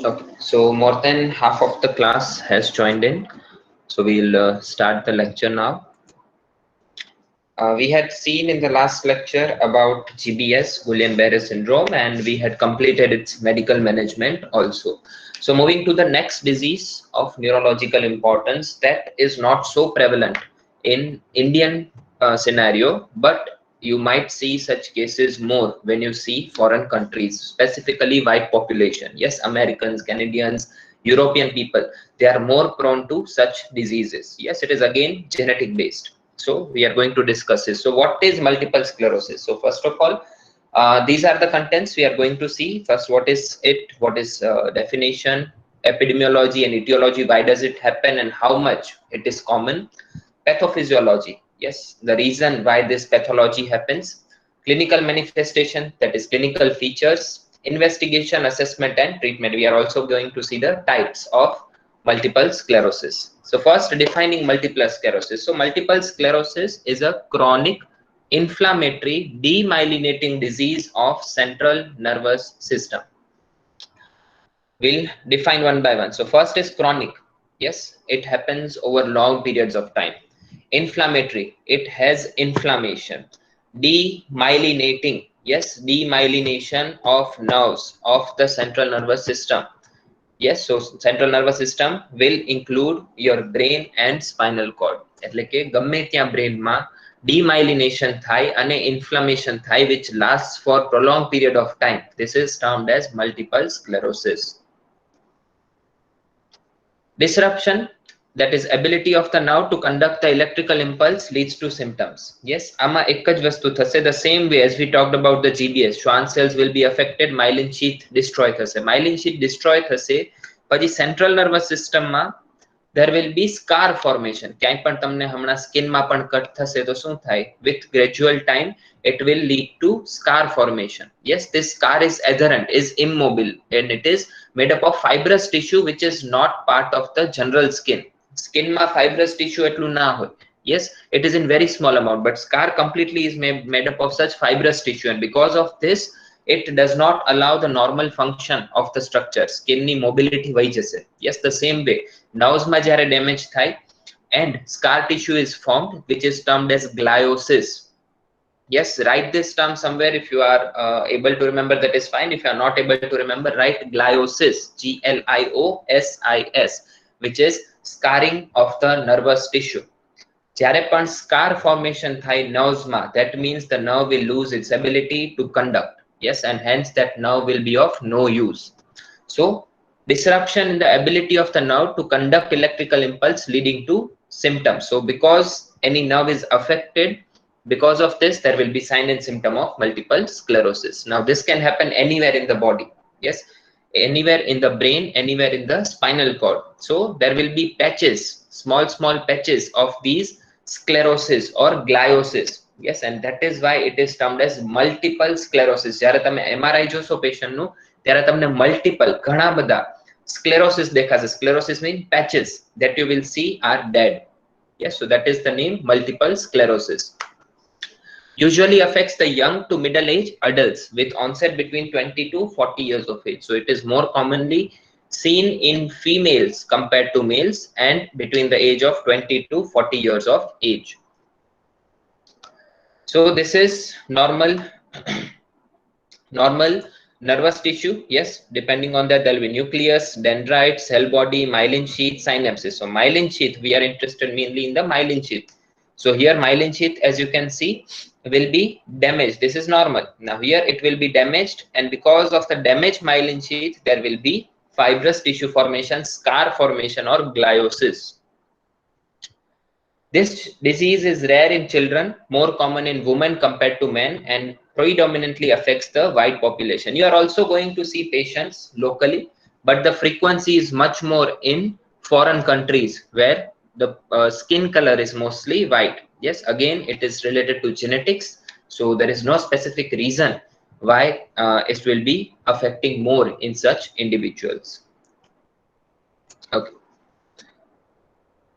Okay, so more than half of the class has joined in. So we'll start the lecture now. We had seen in the last lecture about GBS, Guillain-Barré syndrome, and we had completed its medical management also. So moving to the next disease of neurological importance that is not so prevalent in Indian scenario, but you might see such cases more when you see foreign countries, specifically white population. Yes, Americans, Canadians, European people, they are more prone to such diseases. Yes, it is again genetic based. So we are going to discuss this. So what is multiple sclerosis? So first of all, these are the contents we are going to see. First, what is it? What is definition, epidemiology and etiology? Why does it happen and how much it is common? Pathophysiology. Yes, the reason why this pathology happens. Clinical manifestation, that is clinical features, investigation, assessment and treatment. We are also going to see the types of multiple sclerosis. So first, defining multiple sclerosis. So multiple sclerosis is a chronic inflammatory demyelinating disease of central nervous system. We'll define one by one. So first is chronic. Yes, it happens over long periods of time. Inflammatory, it has inflammation. Demyelinating, yes, demyelination of nerves of the central nervous system. Yes, so central nervous system will include your brain and spinal cord. એટલે કે ગમે ત્યાં બ્રેનમાં demyelination થાય અને inflammation થાય which lasts for prolonged period of time. This is termed as multiple sclerosis. Disruption, that is ability of the nerve to conduct the electrical impulse leads to symptoms. Yes, આમાં એક જ વસ્તુ થશે. The same way as we talked about the GBS, Schwann cells will be affected, myelin sheath destroy થશે. Myelin sheath destroy થશે પછી central nervous system માં there will be scar formation. ક્યાંય પણ તમને હમણાં skin માં પણ cut થશે તો શું થાય? With gradual time it will lead to scar formation. Yes, this scar is adherent, is immobile, and it is made up of fibrous tissue which is not part of the general skin. Skin ma fibrous tissue etlu na hoy. Yes, it is in very small amount, but scar completely is made up of such fibrous tissue, and because of this it does not allow the normal function of the structure. Skin ni mobility vai jase. Yes, the same way nerves ma jare damage thai and scar tissue is formed, which is termed as gliosis. Yes, write this term somewhere. If you are able to remember, that is fine. If you are not able to remember, write gliosis, gliosis, which is scarring of the nervous tissue. જ્યારે પણ scar formation થાય nerves માં, that means the nerve will lose its ability to conduct. Yes, and hence that nerve will be of no use. So disruption in the ability of the nerve to conduct electrical impulse leading to symptoms. So because any nerve is affected, because of this there will be sign and symptom of multiple sclerosis. Now this can happen anywhere in the body. Yes, anywhere in the brain, anywhere in the spinal cord. So there will be patches, small patches of these sclerosis or gliosis. Yes, and that is why it is termed as multiple sclerosis. જ્યારે તમે MRI જોશો patient નું ત્યારે તમને multiple ઘણા બધા sclerosis દેખાશે. Sclerosis means patches that you will see are dead. Yes, so that is the name multiple sclerosis. Usually affects the young to middle-aged adults with onset between 20 to 40 years of age. So it is more commonly seen in females compared to males and between the age of 20 to 40 years of age. So this is normal nervous tissue. Yes, depending on that there will be nucleus, dendrites, cell body, myelin sheath, synapses. So myelin sheath, we are interested mainly in the myelin sheath. So here myelin sheath, as you can see, will be damaged. This is normal. Now here it will be damaged, and because of the damaged myelin sheath there will be fibrous tissue formation, scar formation or gliosis. This disease is rare in children, more common in women compared to men, and predominantly affects the white population. You are also going to see patients locally, but the frequency is much more in foreign countries where the skin color is mostly white. Yes, again it is related to genetics, so there is no specific reason why it will be affecting more in such individuals. Okay.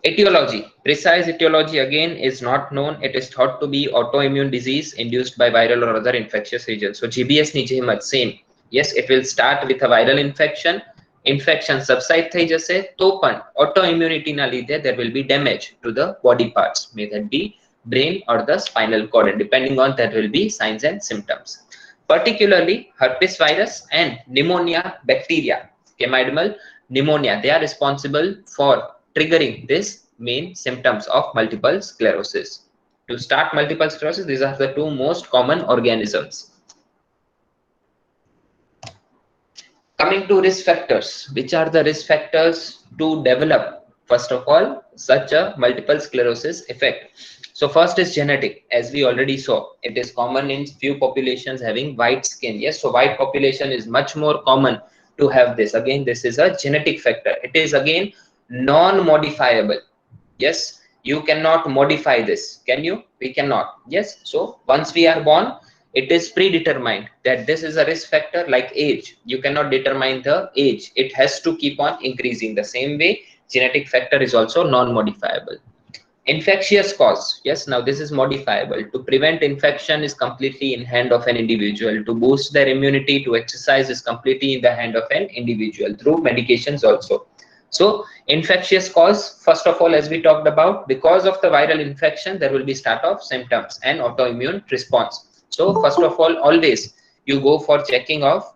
Etiology, precise etiology again is not known. It is thought to be autoimmune disease induced by viral or other infectious agents. So GBS ni જેમ જ same. Yes, it will start with a viral infection infection subside થઈ જશે તો પણ autoimmunity ના લીધે there will be damage to the body parts, may that be brain or the spinal cord, and depending on that will be signs and symptoms. Particularly herpes virus and pneumonia bacteria, chlamydial pneumonia, they are responsible for triggering this main symptoms of multiple sclerosis. To start multiple sclerosis, these are the two most common organisms. Coming to risk factors, which are the risk factors to develop, first of all, such a multiple sclerosis effect? So first is genetic. As we already saw, it is common in few populations having white skin. Yes, so white population is much more common to have this. Again, this is a genetic factor. It is again non-modifiable. Yes, you cannot modify this, can you? We cannot. Yes, so once we are born, it is predetermined that this is a risk factor. Like age, you cannot determine the age, it has to keep on increasing. The same way, genetic factor is also non-modifiable. Infectious cause, yes, now this is modifiable. To prevent infection is completely in hand of an individual. To boost their immunity, to exercise is completely in the hand of an individual through medications also. So infectious cause, first of all, as we talked about, because of the viral infection there will be start of symptoms and autoimmune response. So first of all, always you go for checking of,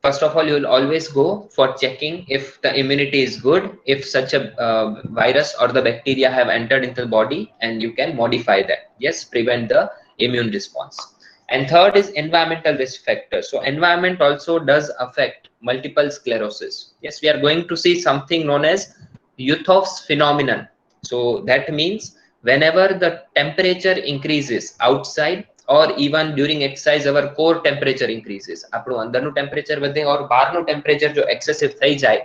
first of all, you will always go for checking if the immunity is good, if such a virus or the bacteria have entered into the body, and you can modify that. Yes, prevent the immune response. And third is environmental risk factors. So environment also does affect multiple sclerosis. Yes, we are going to see something known as Euthof's phenomenon. So that means whenever the temperature increases outside, or even during exercise, our core temperature increases. આપણું અંદરનું temperature વધે or બહારનું temperature જો excessive થઈ જાય,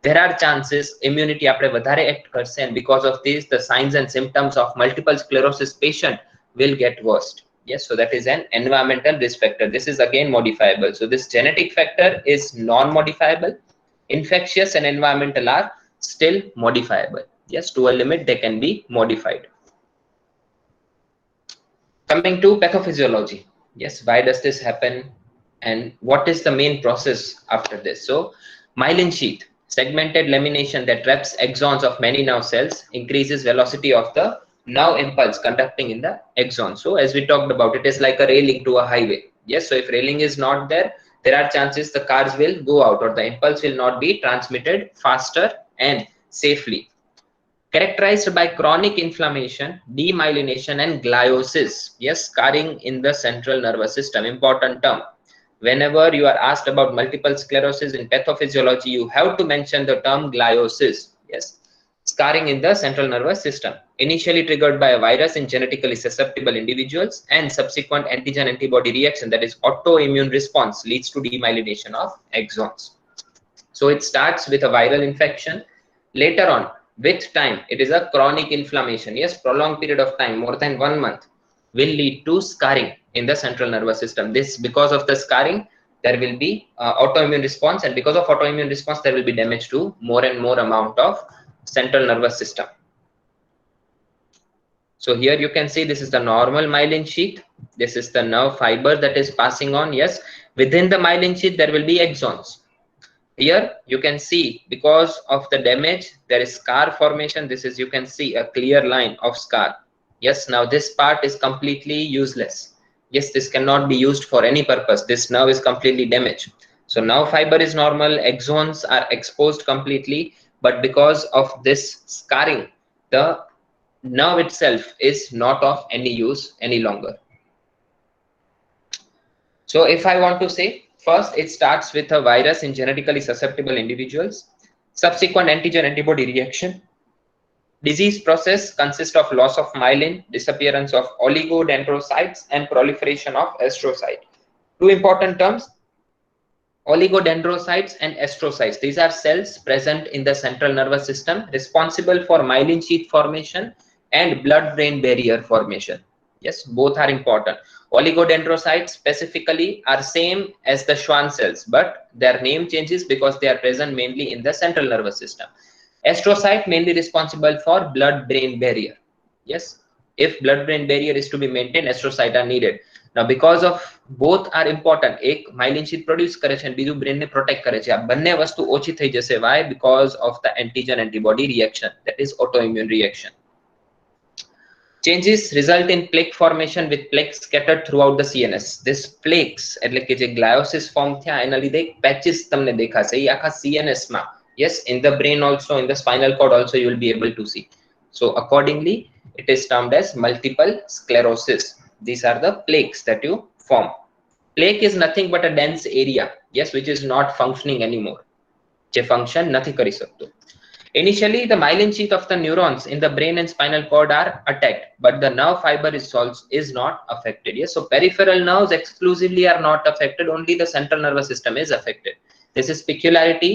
there are chances immunity આપણે વધારે act કરશે, and because of this the signs and symptoms of multiple sclerosis patient will get worse. Yes, so that is an environmental risk factor. This is again modifiable. So this genetic factor is non-modifiable. Infectious and environmental are still modifiable. Yes, to a limit they can be modified. Coming to pathophysiology, yes, why does this happen and what is the main process after this? So myelin sheath, segmented lamination that wraps axons of many nerve cells, increases velocity of the nerve impulse conducting in the axon. So as we talked about, it is like a railing to a highway. Yes, so if railing is not there, there are chances the cars will go out or the impulse will not be transmitted faster and safely. Characterized by chronic inflammation, demyelination and gliosis. Yes, scarring in the central nervous system, important term. Whenever you are asked about multiple sclerosis in pathophysiology, you have to mention the term gliosis. Yes, scarring in the central nervous system, initially triggered by a virus in genetically susceptible individuals, and subsequent antigen antibody reaction, that is autoimmune response, leads to demyelination of axons. So it starts with a viral infection. Later on, with time, it is a chronic inflammation. Yes, prolonged period of time, more than 1 month, will lead to scarring in the central nervous system. This, because of the scarring, there will be autoimmune response, and because of autoimmune response, there will be damage to more and more amount of central nervous system. So here you can see this is the normal myelin sheath. This is the nerve fiber that is passing on. Yes, within the myelin sheath, there will be axons. Here you can see, because of the damage, there is scar formation. This is, you can see a clear line of scar. Yes, now this part is completely useless. Yes, this cannot be used for any purpose. This nerve is completely damaged. So now fiber is normal, axons are exposed completely, but because of this scarring, the nerve itself is not of any use any longer. So if I want to say, first, it starts with a virus in genetically susceptible individuals. Subsequent antigen antibody reaction. Disease process consists of loss of myelin, disappearance of oligodendrocytes, and proliferation of astrocytes. Two important terms: oligodendrocytes and astrocytes. These are cells present in the central nervous system, responsible for myelin sheath formation and blood-brain barrier formation. Yes, both are important. Oligodendrocytes specifically are same as the Schwann cells, but their name changes because they are present mainly in the central nervous system. Astrocyte mainly responsible for blood-brain barrier. Yes, if blood-brain barrier is to be maintained, astrocytes are needed. Now, because of both are important, એક myelin sheath produce કરે છે અને બીજું brain ને protect કરે છે. આ બંને વસ્તુ ઓછી થઈ જશે. Why? Because of the antigen antibody reaction, that is autoimmune reaction. Changes result in plaque formation with plaques scattered throughout the CNS. This plaques એટલે કે જે gliosis form થયા એના લીધે patches તમને દેખાશે. એ આખા CNS માં, yes, in the brain also, in the spinal cord also, you will be able to see. So accordingly, it is termed as multiple sclerosis. These are the plaques that you form. Plaque is nothing but a dense area, yes, which is not functioning anymore. જે function નથી કરી શકતો. Initially, the myelin sheath of the neurons in the brain and spinal cord are attacked, but the nerve fiber is not affected. Yes, so peripheral nerves exclusively are not affected, only the central nervous system is affected. This is peculiarity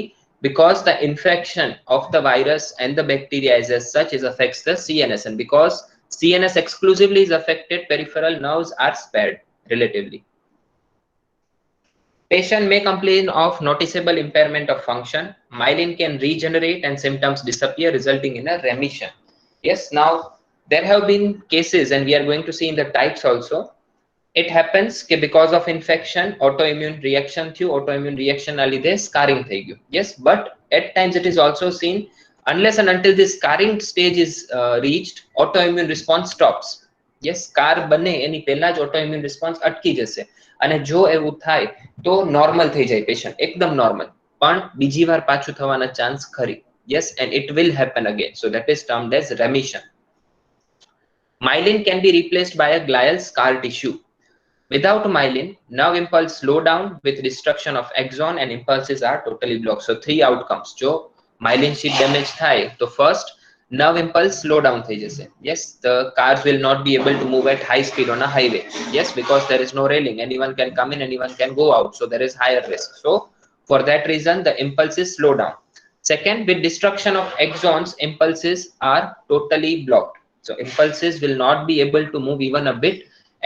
because the infection of the virus and the bacteria as such affects the CNS, and because CNS exclusively is affected, peripheral nerves are spared relatively. Patient may complain of noticeable impairment of function. Myelin can regenerate and symptoms disappear, resulting in a remission. Yes, now there have been cases, and we are going to see in the types also. It happens because of infection, autoimmune reaction through autoimmune reaction na lidhe scarring થઈ ગયું. Yes, but at times it is also seen unless and until this scarring stage is reached, autoimmune response stops. Yes, scar બને એની પહેલા જ autoimmune response અટકી જશે. અને જો એવું થાય તો નોર્મલ થઈ જાય પેશન્ટ, એકદમ નોર્મલ, પણ બીજી વાર પાછું થવાના ચાન્સ ખરી. Yes, and it will happen again. So that is termed as remission. Myelin can be replaced by a glial scar tissue. Without myelin, nerve impulse slow down with destruction of axon and impulses are totally blocked. So 3 outcomes. જો myelin sheath damage થાય તો first, nerve impulse slow down થઈ જશે. Yes, the cars will not be able to move at high speed on a highway. Yes, because there is no railing. Anyone can come in, anyone can go out. So there is higher risk. So for that reason, the impulses slow down. Second, with destruction of axons, impulses are totally blocked. So impulses will not be able to move even a bit,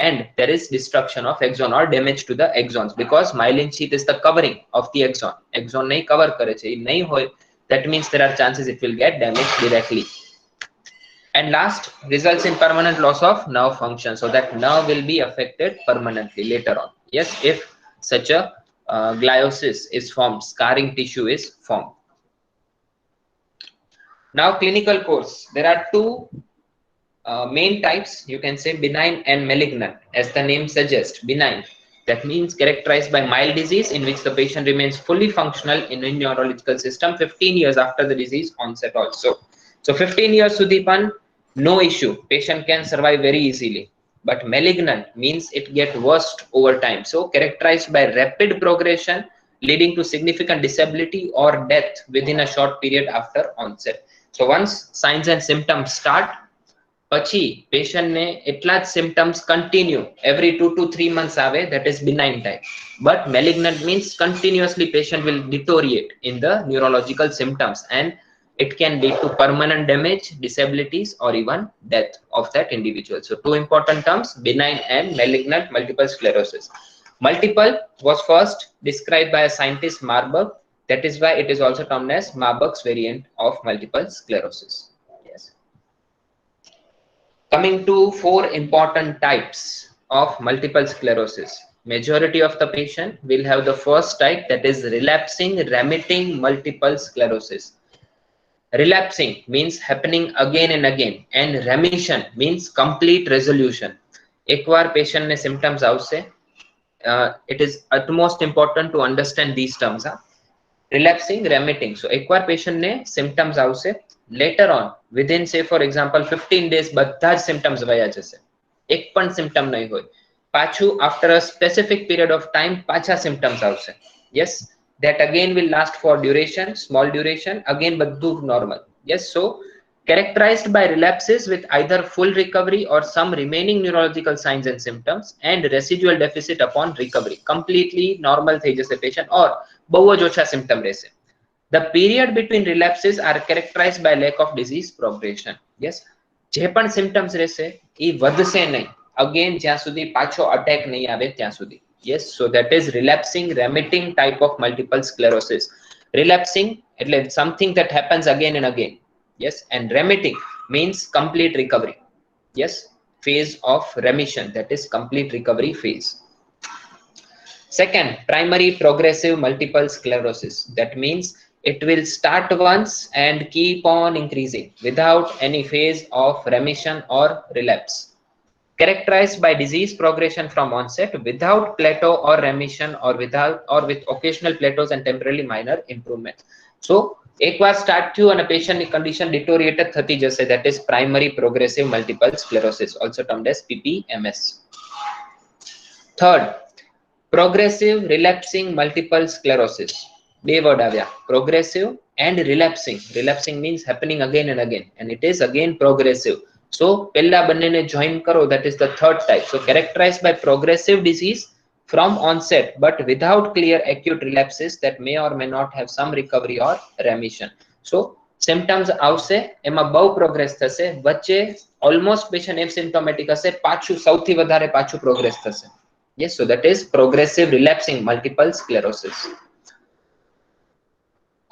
and there is destruction of axon or damage to the axons, because myelin sheath is the covering of the axon. Axon nahi cover કરે છે, એ nahi hoy, that means there are chances it will get damaged directly. And last, results in permanent loss of nerve function, so that nerve will be affected permanently later on. Yes, if such a gliosis is formed, scarring tissue is formed. Now, clinical course. There are two main types, you can say benign and malignant. As the name suggests, benign, that means characterized by mild disease in which the patient remains fully functional in a neurological system 15 years after the disease onset also. So 15 years સુધી પણ no issue, patient can survive very easily. But malignant means it gets worse over time, so characterized by rapid progression leading to significant disability or death within a short period after onset. So once signs and symptoms start, પછી patient ને એટલા જ symptoms continue every 2 to 3 months આવે, that is benign type. But malignant means continuously patient will deteriorate in the neurological symptoms, and it can lead to permanent damage, disabilities, or even death of that individual. So two important terms, benign and malignant multiple sclerosis. Multiple was first described by a scientist Marburg. That is why it is also termed as Marburg's variant of multiple sclerosis. Yes. Coming to 4 important types of multiple sclerosis. Majority of the patient will have the first type, that is relapsing remitting multiple sclerosis. Relapsing means happening again and again, and remission means complete resolution. એકવાર patient ને symptoms આવશે, it is utmost important to understand these terms. Relapsing, remitting. So એકવાર patient ને symptoms આવશે, later on within say for example 15 days બધા જ symptoms વયા જશે, એક પણ symptom નહીં હોય. પાછું after a specific period of time પાછા symptoms આવશે. Yes, that again will last for duration, small duration, again બધું normal. Yes, so characterized by relapses with either full recovery or some remaining neurological signs and symptoms and residual deficit upon recovery. Completely normal થઈ જશે patient, or બહુ જ ઓછા symptom રહેશે. The period between relapses are characterized by lack of disease progression. Yes, જે પણ symptoms રહેશે એ વધશે નહીં, again જ્યાં સુધી પાછો attack નહીં આવે ત્યાં સુધી. Yes, so that is relapsing remitting type of multiple sclerosis. Relapsing એટલે something that happens again and again. Yes, and remitting means complete recovery. Yes, phase of remission, that is complete recovery phase. Second, primary progressive multiple sclerosis. That means it will start once and keep on increasing without any phase of remission or relapse. Characterized by disease progression from onset without plateau or remission, or with occasional plateaus and temporarily minor improvement. So એકવાર start થયું અને પેશન્ટની condition deteriorated થતી જશે, that is primary progressive multiple sclerosis, also termed as PPMS. Third, progressive relapsing multiple sclerosis. બે word આવ્યા, progressive and relapsing. Relapsing means happening again and again, and it is again progressive. So પહેલા બંનેને join કરો, that is the third type. So characterized by progressive disease from onset but without clear acute relapses that may or may not have some recovery or remission. So symptoms આવશે, એમાં બહુ progress થશે, વચ્ચે almost patient asymptomatic હશે, પાછું સૌથી વધારે પાછું progress થશે. Yes, so that is progressive relapsing multiple sclerosis.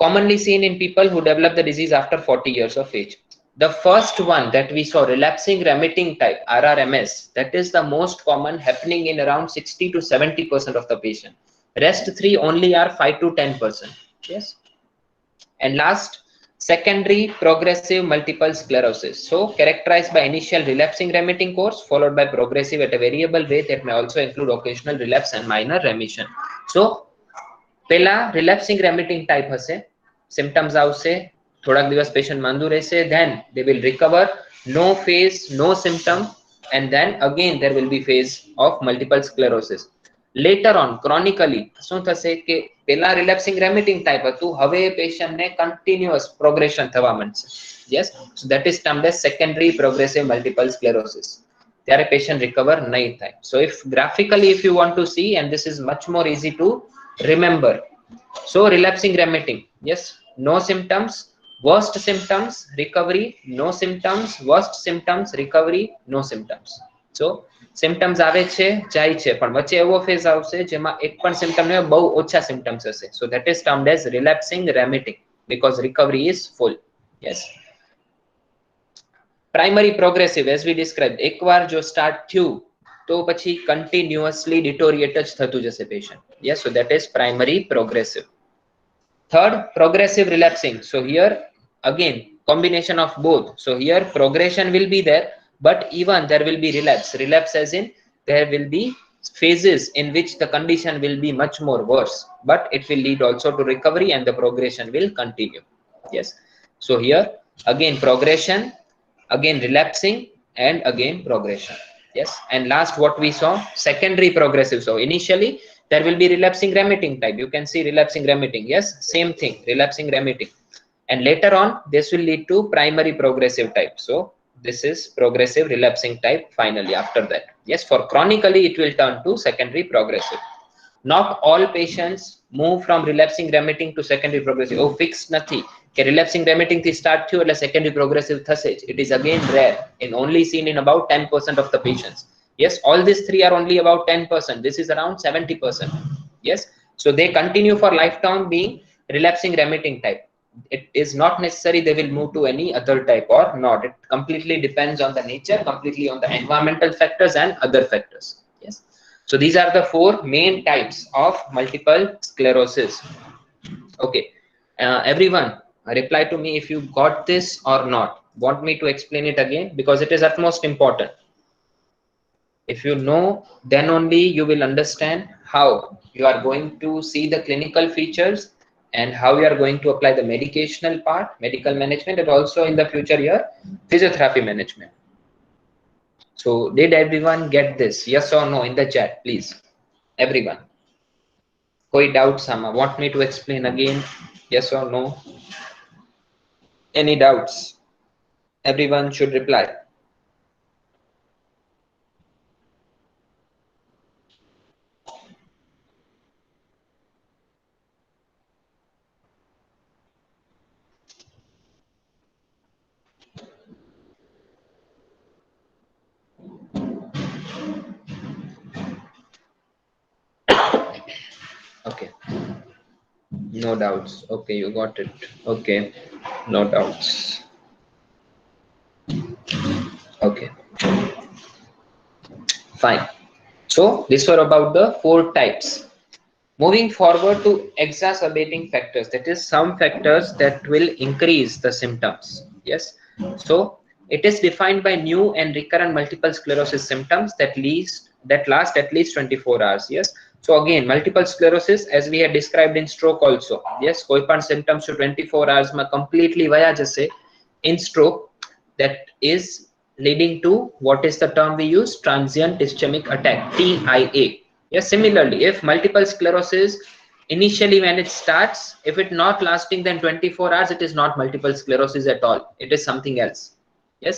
Commonly seen in people who develop the disease after 40 years of age. The first one that we saw, relapsing remitting type, RRMS, that is the most common, happening in around 60 to 70% of the patient. Rest three only are 5 to 10%. Yes. And last, secondary progressive multiple sclerosis. So characterized by initial relapsing remitting course followed by progressive at a variable rate that may also include occasional relapse and minor remission. So પહેલા relapsing remitting type હશે, symptoms આવશે, થોડાક દિવસ patient માંદું રહેશે, then they will recover, no phase, no symptom, and then again there will be phase of multiple sclerosis. Later on chronically શું થશે કે પહેલા relapsing remitting type હતું, હવે patient ને continuous progression થવા માંડશે. Yes, so that is termed as secondary progressive multiple sclerosis. ત્યારે patient recover નહીં થાય. So if graphically if you want to see, and this is much more easy to remember. So relapsing remitting, yes, no symptoms, worst symptoms, recovery, no symptoms, worst symptoms, recovery, no symptoms. So symptoms આવે છે જાય છે, પણ વચ્ચે એવો phase આવશે જેમાં એક પણ symptom ને બહુ ઓછા symptoms હશે. So that is termed as relapsing remitting because recovery is full. Yes. Primary progressive, as we described, એકવાર જો start થયું તો પછી continuously deteriorate જ થતું જશે patient. Yes, so that is primary progressive. Third, progressive relapsing. So here again combination of both. So here progression will be there, but even there will be relapse. Relapse as in there will be phases in which the condition will be much more worse, but it will lead also to recovery and the progression will continue. Yes. So here again progression, again relapsing, and again progression. Yes. And last what we saw, secondary progressive. So initially there will be relapsing remitting type. You can see relapsing remitting. Yes, same thing, relapsing remitting. And later on this will lead to primary progressive type. So this is progressive relapsing type finally after that. Yes, for chronically it will turn to secondary progressive. Not all patients move from relapsing remitting to secondary progressive. Oh, fixed નથી કે relapsing remitting થી start થયું એટલે secondary progressive થશે જ. It is again rare and only seen in about 10% of the patients. Yes, all these three are only about 10%. This is around 70%. Yes, so they continue for lifetime being relapsing remitting type. It is not necessary they will move to any other type or not. It completely depends on the nature, completely on the environmental factors and other factors. Yes. So these are the four main types of multiple sclerosis. Okay, everyone reply to me if you got this or not. Want me to explain it again because it is utmost important. If you know, then only you will understand how you are going to see the clinical features and how you are going to apply the medicational part, medical management, and also in the future your physiotherapy management. So did everyone get this? Yes or no in the chat, please. Everyone. Koi doubts, Sama? Want me to explain again? Yes or no? Any doubts? Everyone should reply. Okay. No doubts. Okay, you got it. Okay. No doubts. Okay. Fine. So these were about the 4 types. Moving forward to exacerbating factors, that is some factors that will increase the symptoms. Yes. So it is defined by new and recurrent multiple sclerosis symptoms that last at least 24 hours. Yes. So again, multiple sclerosis, as we had described in stroke also. Yes, કોઈ પણ symptoms to 24 hours માં completely વયા જશે in stroke. That is leading to what is the term we use? Transient ischemic attack, TIA. Yes, similarly, if multiple sclerosis initially when it starts, if it not lasting than 24 hours, it is not multiple sclerosis at all. It is something else. Yes,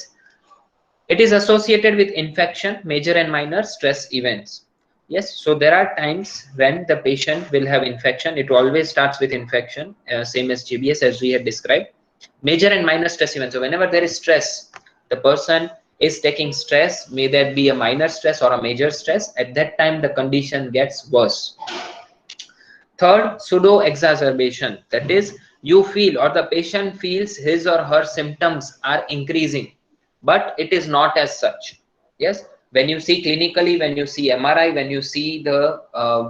it is associated with infection, major and minor stress events. Yes, so there are times when the patient will have infection. It always starts with infection, same as GBS as we had described. Major and minor stress events. So whenever there is stress, the person is taking stress, may that be a minor stress or a major stress, at that time the condition gets worse. Third, pseudo exacerbation. That is, you feel or the patient feels his or her symptoms are increasing, but it is not as such. Yes, when you see clinically, when you see MRI, when you see the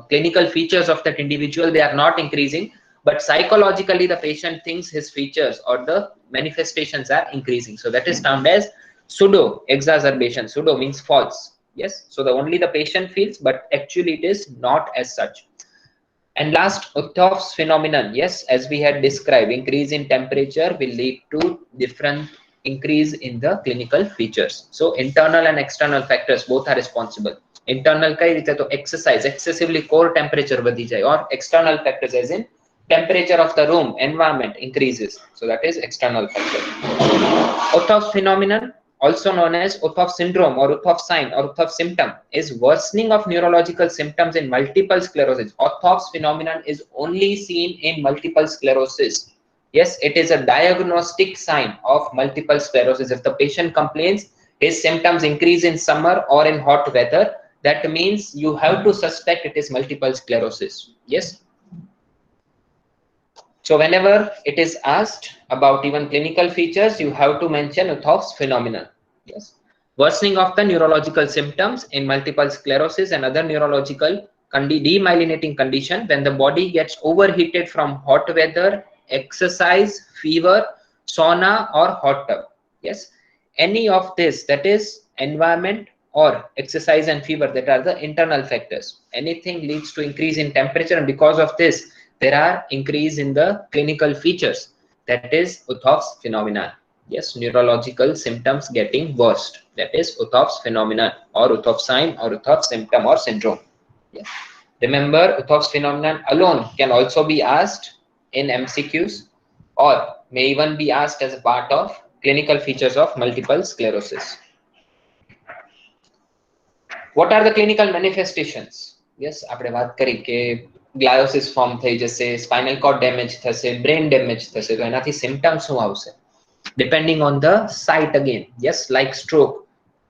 clinical features of that individual, they are not increasing, but psychologically the patient thinks his features or the manifestations are increasing. So that is termed as pseudo exacerbation. Pseudo means false. Yes, so only the patient feels, but actually it is not as such. And last, Uthoff's phenomenon. Yes, as we had described, increase in temperature will lead to different increase in the clinical features. So internal and external factors both are responsible. Internal કઈ રીતે તો exercise, excessively core temperature વધી જાય, or external factors as in temperature of the room, environment increases. So that is external factor. Uthoff's phenomenon, also known as Uthoff syndrome or Uthoff sign or Uthoff symptom, is worsening of neurological symptoms in multiple sclerosis. Uthoff's phenomenon is only seen in multiple sclerosis. Yes, it is a diagnostic sign of multiple sclerosis. If the patient complains his symptoms increase in summer or in hot weather, that means you have to suspect it is multiple sclerosis. Yes. So whenever it is asked about even clinical features, you have to mention Uthoff's phenomenon. Yes. Worsening of the neurological symptoms in multiple sclerosis and other neurological demyelinating condition when the body gets overheated from hot weather, exercise, fever, sauna or hot tub. Yes. Any of this, that is environment or exercise and fever, that are the internal factors. Anything leads to increase in temperature, and because of this there are increase in the clinical features. That is Uthoff's phenomenon. Yes, neurological symptoms getting worse. That is Uthoff's phenomenon or Uthoff sign or Uthoff symptom or syndrome. Yes. Remember, Uthoff's phenomenon alone can also be asked in MCQs or may even be asked as a part of clinical features of multiple sclerosis. What are the clinical manifestations? Yes, આપણે વાત કરી કે ગ્લાયોસિસ form થઈ જશે, spinal cord damage થશે, brain damage થશે, તો એનાથી સિમ્પટમ્સ શું આવશે? Depending on the site again. Yes, like stroke,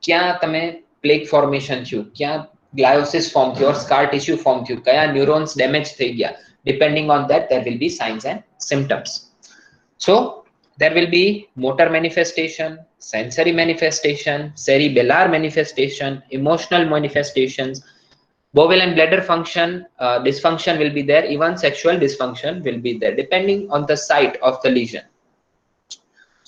ક્યાં તમે પ્લેક ફોર્મેશન થયું, ક્યાં ગ્લાયોસિસ ફોર્મ થયું, સ્કાર ટિશ્યુ ફોર્મ થયું, કયા ન્યુરોન્સ ડેમેજ થઈ ગયા, depending on that there will be signs and symptoms. So there will be motor manifestation, sensory manifestation, cerebellar manifestation, emotional manifestations, bowel and bladder function dysfunction will be there, even sexual dysfunction will be there depending on the site of the lesion.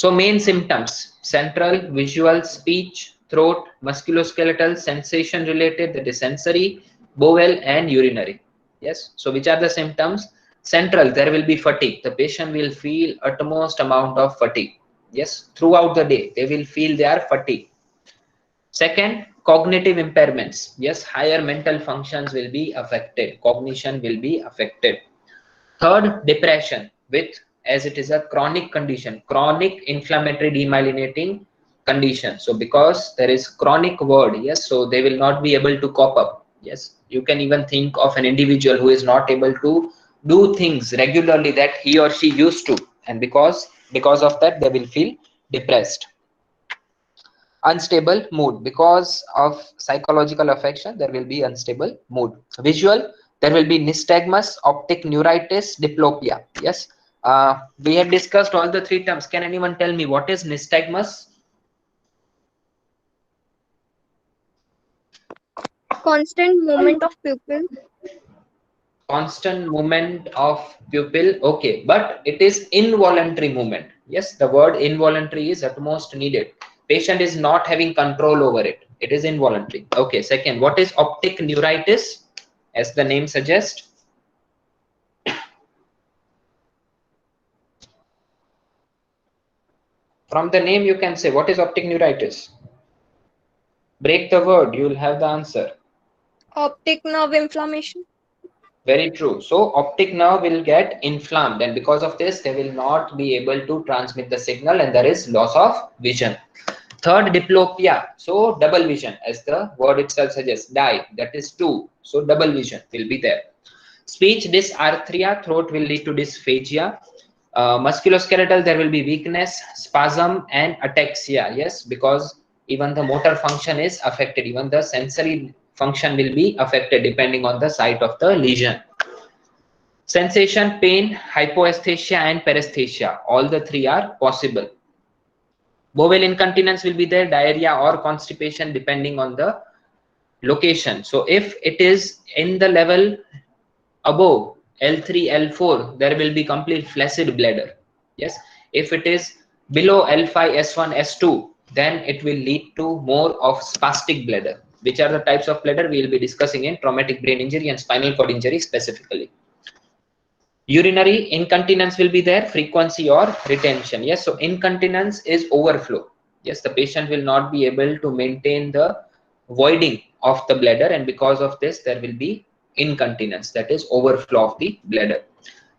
So main symptoms: central, visual, speech, throat, musculoskeletal, sensation related, that is sensory, bowel and urinary. Yes, so which are the symptoms? Central, there will be fatigue. The patient will feel utmost amount of fatigue. Yes, throughout the day they will feel they are fatigued. Second, cognitive impairments. Yes, higher mental functions will be affected, cognition will be affected. Third, depression, with, as it is a chronic condition, chronic inflammatory demyelinating condition. So because there is chronic word, yes, so they will not be able to cope up. Yes, you can even think of an individual who is not able to do things regularly that he or she used to, and because of that they will feel depressed. Unstable mood, because of psychological affection there will be unstable mood. Visual, there will be nystagmus, optic neuritis, diplopia. Yes, we have discussed all the 3 terms. Can anyone tell me what is nystagmus? Constant movement of pupil. Constant movement of pupil. Okay, but it is involuntary movement. Yes, the word involuntary is at most needed. Patient is not having control over it. It is involuntary. Okay, second, what is optic neuritis? As the name suggests, from the name you can say what is optic neuritis. Break the word, you will have the answer. Optic nerve inflammation. Very true. So optic nerve will get inflamed, and because of this they will not be able to transmit the signal, and there is loss of vision. Third, diplopia. So double vision, as the word itself suggests, die, that is two. So double vision will be there. Speech dysarthria, throat will lead to dysphagia. Musculoskeletal, there will be weakness, spasm, and ataxia. Yes, because even the motor function is affected, even the sensory function will be affected depending on the site of the lesion. Sensation, pain, hypoesthesia, and paresthesia, all the three are possible. Bowel incontinence will be there, diarrhea or constipation depending on the location. So if it is in the level above L3, L4, there will be complete flaccid bladder. Yes, if it is below L5, S1, S2, then it will lead to more of spastic bladder. Which are the types of bladder we will be discussing in traumatic brain injury and spinal cord injury specifically. Urinary incontinence will be there, frequency or retention. Yes, so incontinence is overflow. Yes, the patient will not be able to maintain the voiding of the bladder, and because of this there will be incontinence, that is overflow of the bladder.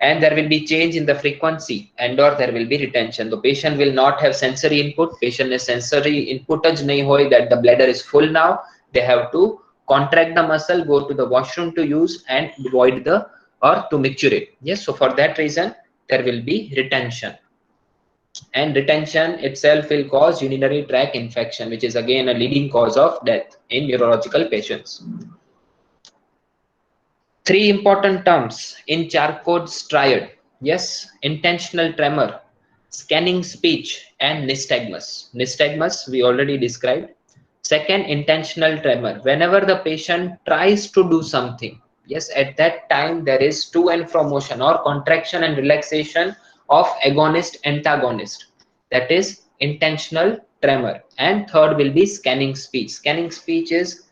And there will be change in the frequency, and or there will be retention. The patient will not have sensory input. Patient is sensory input જ नहीं होए that the bladder is full now. They have to contract the muscle, go to the washroom to use, and void the or to micturate. Yes, so for that reason there will be retention, and retention itself will cause urinary tract infection, which is again a leading cause of death in neurological patients. Three important terms in Charcot's triad. Yes, intentional tremor, scanning speech, and nystagmus. Nystagmus we already described. Second, intentional tremor. Whenever the patient tries to do something, yes, at that time there is to and fro motion or contraction and relaxation of agonist antagonist. That is intentional tremor. And third will be scanning speech. Scanning speech is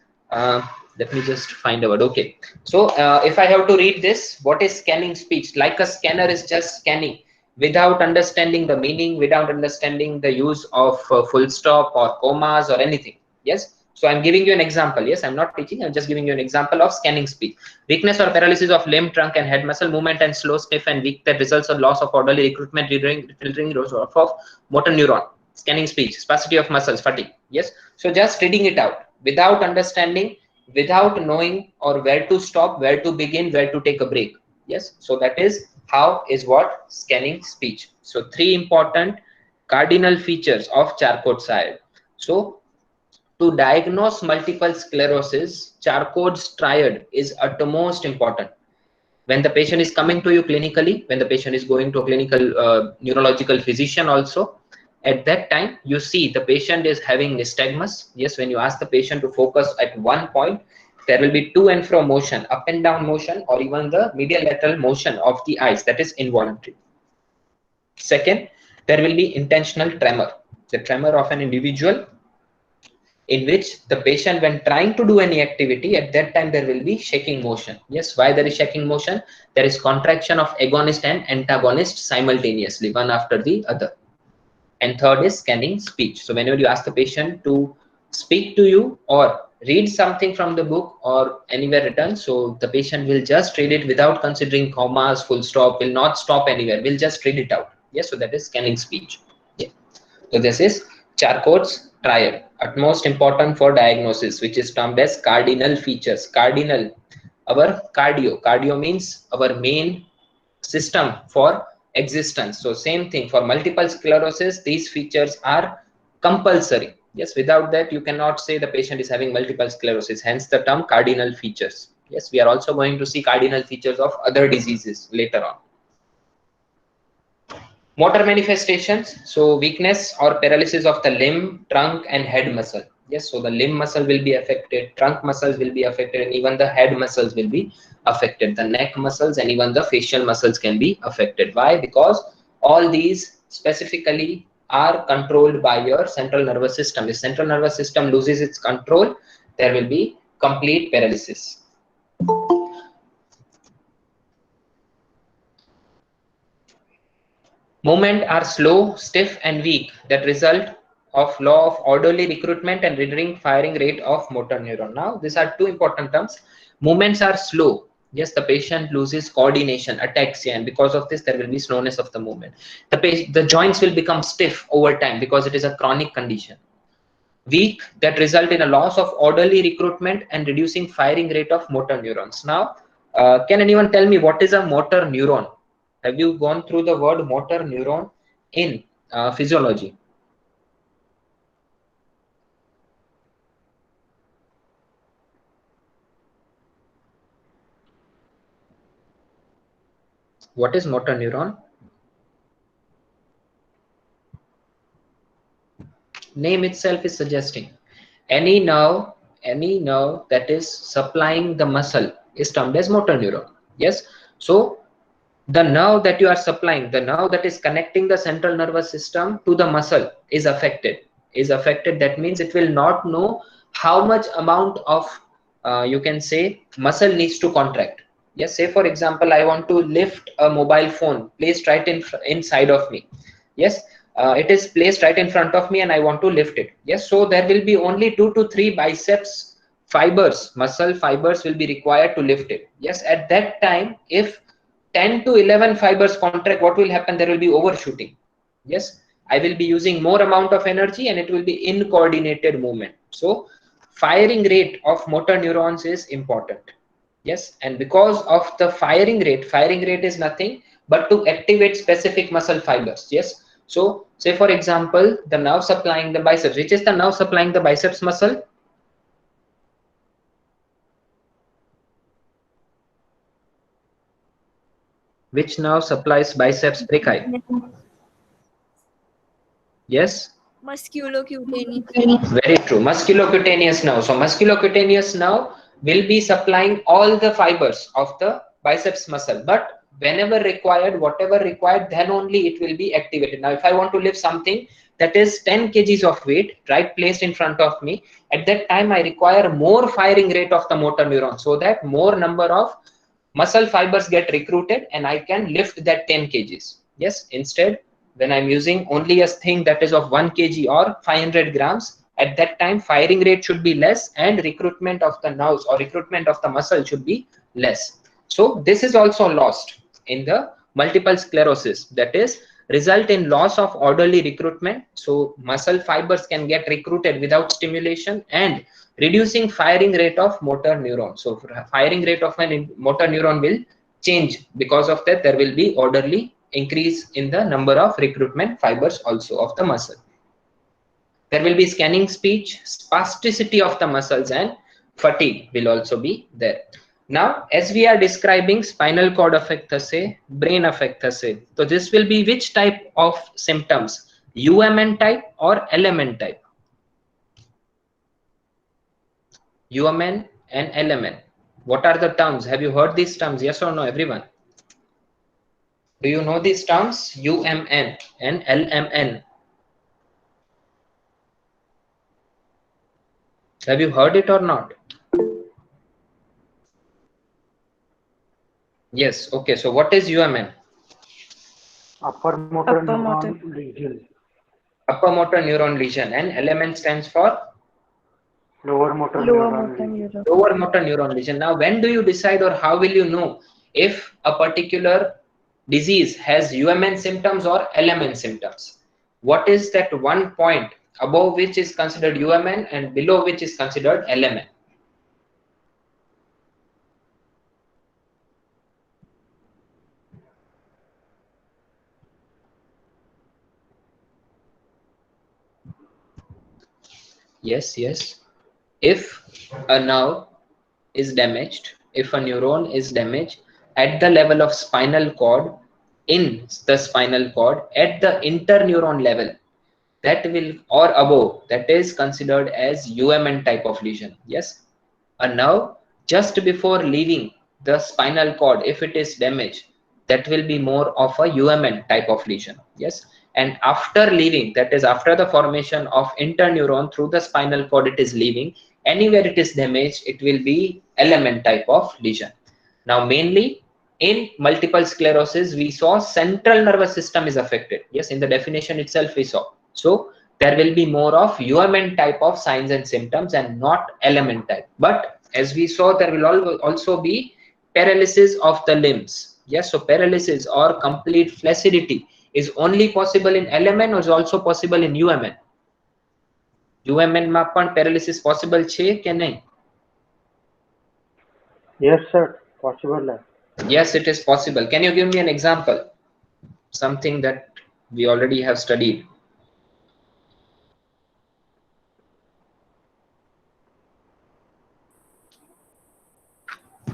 let me just find a word. Okay, so if I have to read this, what is scanning speech? Like a scanner is just scanning without understanding the meaning, without understanding the use of full stop or commas or anything. Yes, so I'm giving you an example. Yes, I'm not teaching, I'm just giving you an example of scanning speech. Weakness or paralysis of limb, trunk, and head muscle movement, and slow, stiff, and weak that results in loss of orderly recruitment, filtering of motor neuron. Scanning speech, spasticity of muscles, fatigue. Yes, so just reading it out without understanding, without knowing or where to stop, where to begin, where to take a break. Yes, so that is how is what scanning speech. So three important cardinal features of Charcot's triad. So to diagnose multiple sclerosis, Charcot's triad is utmost important. When the patient is coming to you clinically, when the patient is going to a clinical neurological physician also, at that time you see the patient is having nystagmus. Yes, when you ask the patient to focus at one point, there will be to and fro motion, up and down motion, or even the medial lateral motion of the eyes, that is involuntary. Second, there will be intentional tremor, the tremor of an individual in which the patient, when trying to do any activity, at that time there will be shaking motion. Yes, why there is shaking motion? There is contraction of agonist and antagonist simultaneously, one after the other. And third is scanning speech. So whenever you ask the patient to speak to you or read something from the book or anywhere written, so the patient will just read it without considering commas, full stop, will not stop anywhere, will just read it out. Yes, so that is scanning speech. Yeah. So this is Charcot's triad, utmost important for diagnosis, which is termed as cardinal features. Cardinal, our cardio. Cardio means our main system for existence. So same thing for multiple sclerosis, these features are compulsory. Yes, without that you cannot say the patient is having multiple sclerosis, hence the term cardinal features. Yes, we are also going to see cardinal features of other diseases later on. Motor manifestations, so weakness or paralysis of the limb, trunk, and head muscle. Yes, so the limb muscle will be affected, trunk muscles will be affected, and even the head muscles will be affected. The neck muscles and even the facial muscles can be affected. Why? Because all these specifically are controlled by your central nervous system. If central nervous system loses its control, there will be complete paralysis. Movement are slow, stiff, and weak that result of law of orderly recruitment and reducing firing rate of motor neuron. Now, these are two important terms. Movements are slow. Yes, the patient loses coordination, ataxia, and because of this, there will be slowness of the movement. The joints will become stiff over time because it is a chronic condition. Weak that result in a loss of orderly recruitment and reducing firing rate of motor neurons. Now, can anyone tell me what is a motor neuron? Have you gone through the word motor neuron in physiology? What is motor neuron? Name itself is suggesting any nerve that is supplying the muscle is termed as motor neuron. Yes, so the nerve that you are supplying, the nerve that is connecting the central nervous system to the muscle is affected. That means it will not know how much amount of you can say muscle needs to contract. Yes, say for example I want to lift a mobile phone placed right inside of me. Yes, it is placed right in front of me and I want to lift it. Yes, so there will be only 2 to 3 biceps fibers, muscle fibers will be required to lift it. Yes, at that time if 10 to 11 fibers contract, what will happen? There will be overshooting. Yes, I will be using more amount of energy and it will be uncoordinated movement. So firing rate of motor neurons is important. Yes, and because of the firing rate is nothing but to activate specific muscle fibers. Yes, so say for example the nerve supplying the biceps, which is the nerve supplying the biceps muscle? Which nerve supplies biceps brachii? Yes, Musculocutaneous. very true. Musculocutaneous nerve. So musculocutaneous nerve will be supplying all the fibers of the biceps muscle, but whenever required, whatever required, then only it will be activated. Now, if I want to lift something that is 10 kgs of weight, right, placed in front of me, at that time I require more firing rate of the motor neuron so that more number of muscle fibers get recruited and I can lift that 10 kgs. Yes, instead, when I'm using only a thing that is of 1 kg or 500 grams, at that time firing rate should be less and recruitment of the nerves or recruitment of the muscle should be less. So this is also lost in the multiple sclerosis, that is result in loss of orderly recruitment. So muscle fibers can get recruited without stimulation and reducing firing rate of motor neuron. So firing rate of an motor neuron will change. Because of that, there will be orderly increase in the number of recruitment fibers also of the muscle. There will be scanning speech, spasticity of the muscles, and fatigue will also be there. Now, as we are describing spinal cord affect thase, brain affect thase, so this will be which type of symptoms? UMN type or LMN type? UMN and LMN. What are the terms? Have you heard these terms? Yes or no, everyone? Do you know these terms? UMN and LMN. Have you heard it or not? Yes. Okay. So what is UMN? Upper motor neuron region. Upper motor neuron lesion, and LMN stands for Lower motor neuron region. lower motor neuron lesion. Now, when do you decide or how will you know if a particular disease has UMN symptoms or LMN symptoms? What is that one point above which is considered UMN and below which is considered LMN? Yes, yes. If a nerve is damaged, if a neuron is damaged at the level of spinal cord, in the spinal cord, at the interneuron level, that will, or above, that is considered as UMN type of lesion. Yes, a nerve just before leaving the spinal cord, if it is damaged, that will be more of a UMN type of lesion. Yes, and after leaving, that is after the formation of interneuron through the spinal cord, it is leaving, anywhere it is damaged, it will be LMN type of lesion. Now mainly in multiple sclerosis, we saw central nervous system is affected. Yes, in the definition itself we saw. So there will be more of UMN type of signs and symptoms and not LMN type. But as we saw, there will also be paralysis of the limbs. Yes, so paralysis or complete flaccidity is only possible in LMN or is also possible in UMN. UMN માં પણ paralysis possible છે કે નહીં? Yes, sir. Possible. Yes, it is possible. Can you give me an example? Something that we already have studied.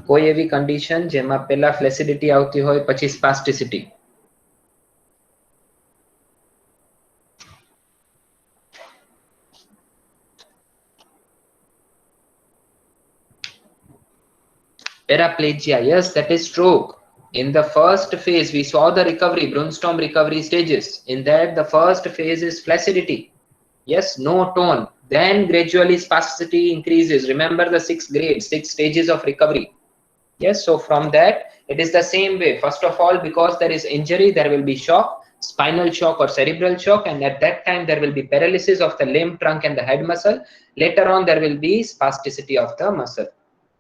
કોઈ એવી condition જેમાં પહેલા flaccidity આવતી હોય પછી spasticity. Paraplegia, yes, that is stroke. In the first phase, we saw the recovery, brainstorm recovery stages. In that, the first phase is flaccidity. Yes, no tone. Then gradually spasticity increases. Remember the 6 grades, 6 stages of recovery. Yes, so from that, it is the same way. First of all, because there is injury, there will be shock, spinal shock or cerebral shock, and at that time, there will be paralysis of the limb, trunk, and the head muscle. Later on, there will be spasticity of the muscle.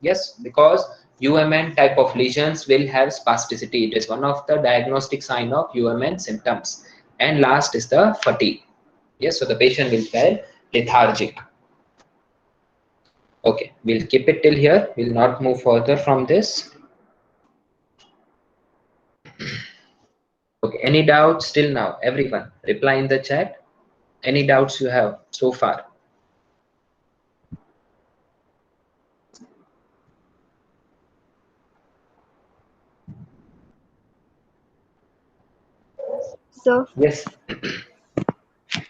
Yes, because UMN type of lesions will have spasticity. It is one of the diagnostic sign of UMN symptoms. And last is the fatigue. Yes, so the patient will feel lethargic. Okay, we'll keep it till here. We'll not move further from this. Okay, any doubts till now? Everyone, reply in the chat. Any doubts you have so far? Sir, Yes.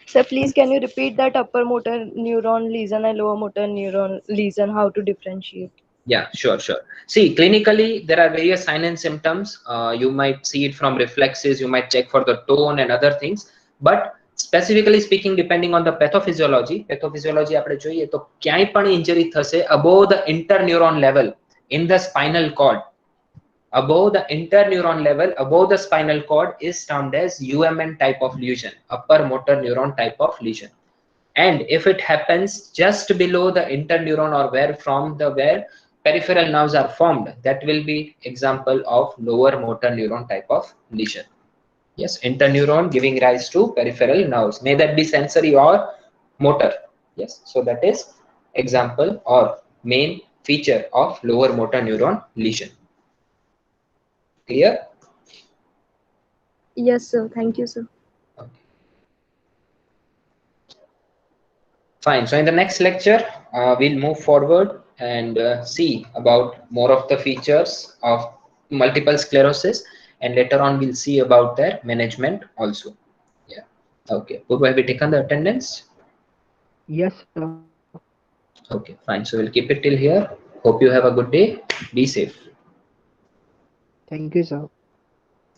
sir, please can you repeat that upper motor neuron lesion and lower motor neuron lesion, how to differentiate? Yeah, sure. See, clinically, there are various signs and symptoms. You might see it from reflexes, you might check for the tone and other things. But specifically speaking, depending on the pathophysiology, આપણે જોઈએ તો ક્યાંય પણ injury થશે above the interneuron level in the spinal cord. Above the interneuron level, above the spinal cord is termed as UMN type of lesion, upper motor neuron type of lesion. And if it happens just below the interneuron or where peripheral nerves are formed, that will be example of lower motor neuron type of lesion. Yes, interneuron giving rise to peripheral nerves, may that be sensory or motor. Yes, so that is example or main feature of lower motor neuron lesion. Clear? Yes, sir. Thank you, sir. Okay. Fine. So in the next lecture, we'll move forward and see about more of the features of multiple sclerosis, and later on we'll see about their management also. Yeah. Okay. Purva, have you taken the attendance? Yes, sir. Okay, fine. So we'll keep it till here. Hope you have a good day. Be safe. Thank you, sir.